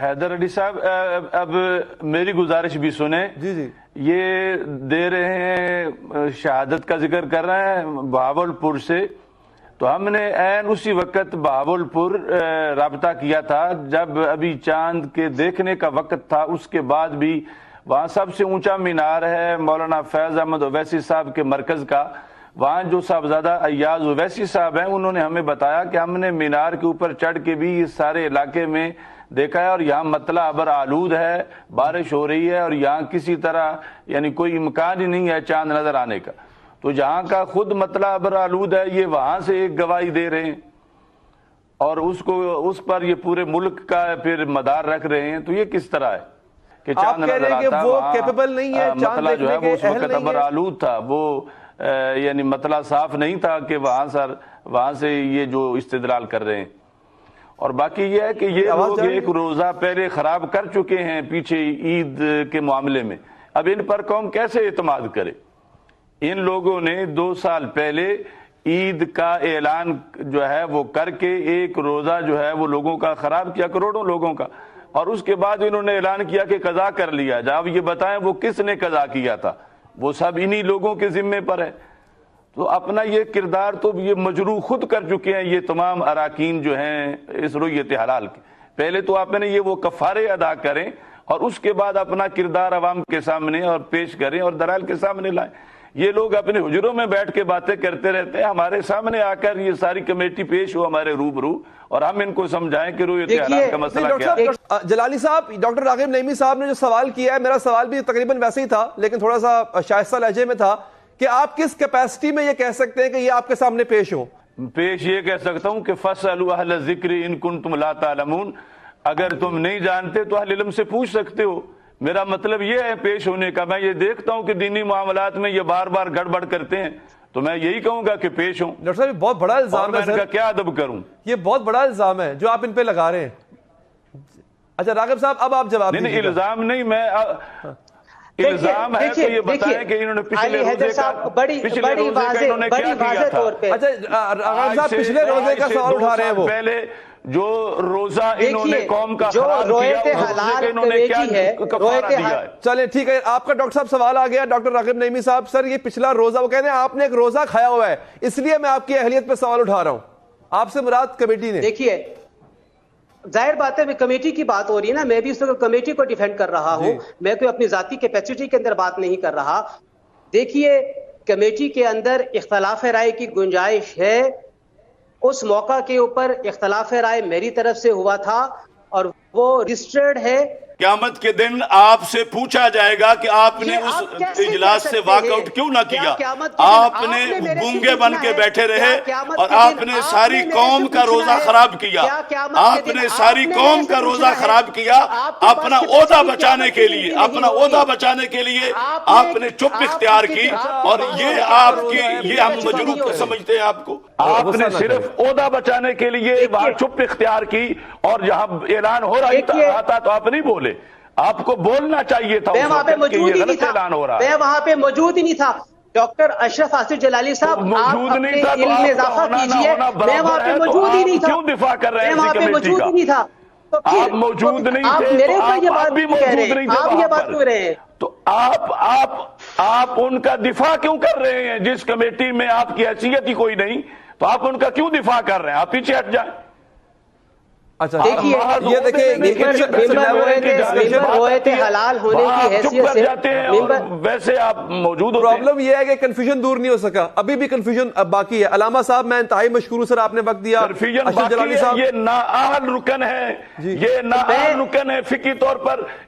حیدر علی صاحب اب میری گزارش بھی سنیں. جی یہ دے رہے ہیں شہادت کا ذکر کر رہے ہیں بہاولپور سے. تو ہم نے عین اسی وقت بہاولپور رابطہ کیا تھا جب ابھی چاند کے دیکھنے کا وقت تھا. اس کے بعد بھی وہاں سب سے اونچا مینار ہے مولانا فیض احمد اویسی صاحب کے مرکز کا. وہاں جو صاحبزادہ ایاز اویسی صاحب ہیں انہوں نے ہمیں بتایا کہ ہم نے مینار کے اوپر چڑھ کے بھی اس سارے علاقے میں دیکھا ہے اور یہاں مطلع ابر آلود ہے, بارش ہو رہی ہے اور یہاں کسی طرح یعنی کوئی امکان ہی نہیں ہے چاند نظر آنے کا. تو جہاں کا خود مطلع ابر آلود ہے یہ وہاں سے ایک گواہی دے رہے ہیں اور اس پر یہ پورے ملک کا پھر مدار رکھ رہے ہیں. تو یہ کس طرح ہے کہ چاند نظر آتا ہے, مطلع جو ہے وہ اس وقت ابر آلود تھا, وہ یعنی مطلع صاف نہیں تھا کہ وہاں سے یہ جو استدلال کر رہے ہیں. اور باقی یہ ہے کہ یہ لوگ ایک روزہ پہلے خراب کر چکے ہیں پیچھے عید کے معاملے میں. اب ان پر قوم کیسے اعتماد کرے؟ ان لوگوں نے 2 سال پہلے عید کا اعلان جو ہے وہ کر کے ایک روزہ جو ہے وہ لوگوں کا خراب کیا, کروڑوں لوگوں کا, اور اس کے بعد انہوں نے اعلان کیا کہ قضا کر لیا. جب یہ بتائیں وہ کس نے قضا کیا تھا؟ وہ سب انہی لوگوں کے ذمے پر ہے. تو اپنا یہ کردار تو یہ مجروح خود کر چکے ہیں یہ تمام اراکین جو ہیں اس رویت حلال کے. پہلے تو آپ نے یہ وہ کفارے ادا کریں اور اس کے بعد اپنا کردار عوام کے سامنے اور پیش کریں اور دلائل کے سامنے لائیں. یہ لوگ اپنے حجروں میں بیٹھ کے باتیں کرتے رہتے ہیں, ہمارے سامنے آ کر یہ ساری کمیٹی پیش ہو ہمارے روبرو اور ہم ان کو سمجھائیں کہ رویت حلال کا مسئلہ کیا ہے. جلالی صاحب, ڈاکٹر راغب نعیمی صاحب نے جو سوال کیا ہے, میرا سوال بھی تقریباً ویسے ہی تھا لیکن تھوڑا سا شائستہ لہجے میں تھا کہ آپ کس کیپیسٹی میں یہ کہہ سکتے ہیں کہ یہ آپ کے سامنے پیش ہو؟ پیش یہ کہہ سکتا ہوں کہ فَاسْأَلُوا أَهْلَ الذِّكْرِ إِن كُنتُمْ لَا تَعْلَمُونَ, اگر تم نہیں جانتے تو اہل علم سے پوچھ سکتے ہو. میرا مطلب یہ ہے پیش ہونے کا. میں یہ دیکھتا ہوں کہ دینی معاملات میں یہ بار بار گڑبڑ کرتے ہیں تو میں یہی کہوں گا کہ پیش ہوں. ڈاکٹر صاحب یہ بہت بڑا الزام ہے, میں ان کا کیا ادب کروں؟ یہ بہت بڑا الزام ہے جو آپ ان پہ لگا رہے ہیں. اچھا راغب صاحب اب آپ جواب نہیں, الزام نہیں, میں الزام ہے تو یہ بتائیں کہ انہوں نے پچھلے روزے کا انہوں نے کیا کیا تھا. اچھا راغب صاحب پچھلے روزے کا سوال اٹھا رہے ہیں, وہ پہلے جو روزہ انہوں نے قوم کا خراب کیا انہوں نے کیا کفارہ دیا ہے. چلیں ٹھیک ہے, آپ کا ڈاکٹر صاحب سوال آ گیا. ڈاکٹر راغب نعیمی صاحب, سر یہ پچھلا روزہ, وہ کہتے ہیں آپ نے ایک روزہ کھایا ہوا ہے اس لیے میں آپ کی اہلیت پہ سوال اٹھا رہا ہوں, آپ سے مراد کمیٹی نے. دیکھیے ظاہر بات ہے میں کمیٹی کی بات ہو رہی ہے نا, میں بھی اس وقت کمیٹی کو ڈیفینڈ کر رہا ہوں, میں کوئی اپنی ذاتی کیپیسٹی کے اندر بات نہیں کر رہا. دیکھیے کمیٹی کے اندر اختلاف رائے کی گنجائش ہے. اس موقع کے اوپر اختلاف رائے میری طرف سے ہوا تھا اور وہ رجسٹرڈ ہے. قیامت کے دن آپ سے پوچھا جائے گا کہ آپ نے اس اجلاس سے واک آؤٹ کیوں نہ کیا. آپ نے گونگے بن کے بیٹھے رہے اور آپ نے ساری قوم کا روزہ خراب کیا. آپ نے ساری قوم کا روزہ خراب کیا اپنا عہدہ بچانے کے لیے, اپنا عہدہ بچانے کے لیے آپ نے چپ اختیار کی. اور یہ آپ کی یہ ہم مجروح سمجھتے ہیں آپ کو. آپ نے صرف عہدہ بچانے کے لیے وہاں چپ اختیار کی اور جہاں اعلان ہو رہا تھا تو آپ نہیں بولے. آپ کو بولنا چاہیے تھا. میں وہاں پہ موجود ہی نہیں تھا, میں وہاں پہ موجود ہی نہیں تھا. ڈاکٹر اشرف آصف جلالی صاحب آپ اپنے علم میں اضافہ کیجئے, میں وہاں پہ موجود ہی نہیں تھا. کیوں دفاع کر رہے ہیں میں وہاں پہ موجود ہی نہیں تھا. آپ موجود نہیں آپ تھے, میرے اوپر یہ بات کیوں کہہ رہے ہیں, آپ یہ بات کیوں رہے ہیں؟ تو آپ ان کا دفاع کیوں کر رہے ہیں؟ جس کمیٹی میں آپ کی حیثیت ہی کوئی نہیں تو آپ ان کا کیوں دفاع کر رہے ہیں؟ آپ پیچھے ہٹ جائیں. اچھا یہ دیکھیں روایت حلال ہونے کی حیثیت سے ویسے آپ موجود ہوتے ہیں. پرابلم یہ ہے کہ کنفیوژن دور نہیں ہو سکا, ابھی بھی کنفیوژن باقی ہے. علامہ صاحب میں انتہائی مشکور سر, آپ نے وقت دیا. کنفیوژن باقی ہے, یہ نااہل رکن ہے, یہ نااہل رکن ہے فقہی طور پر.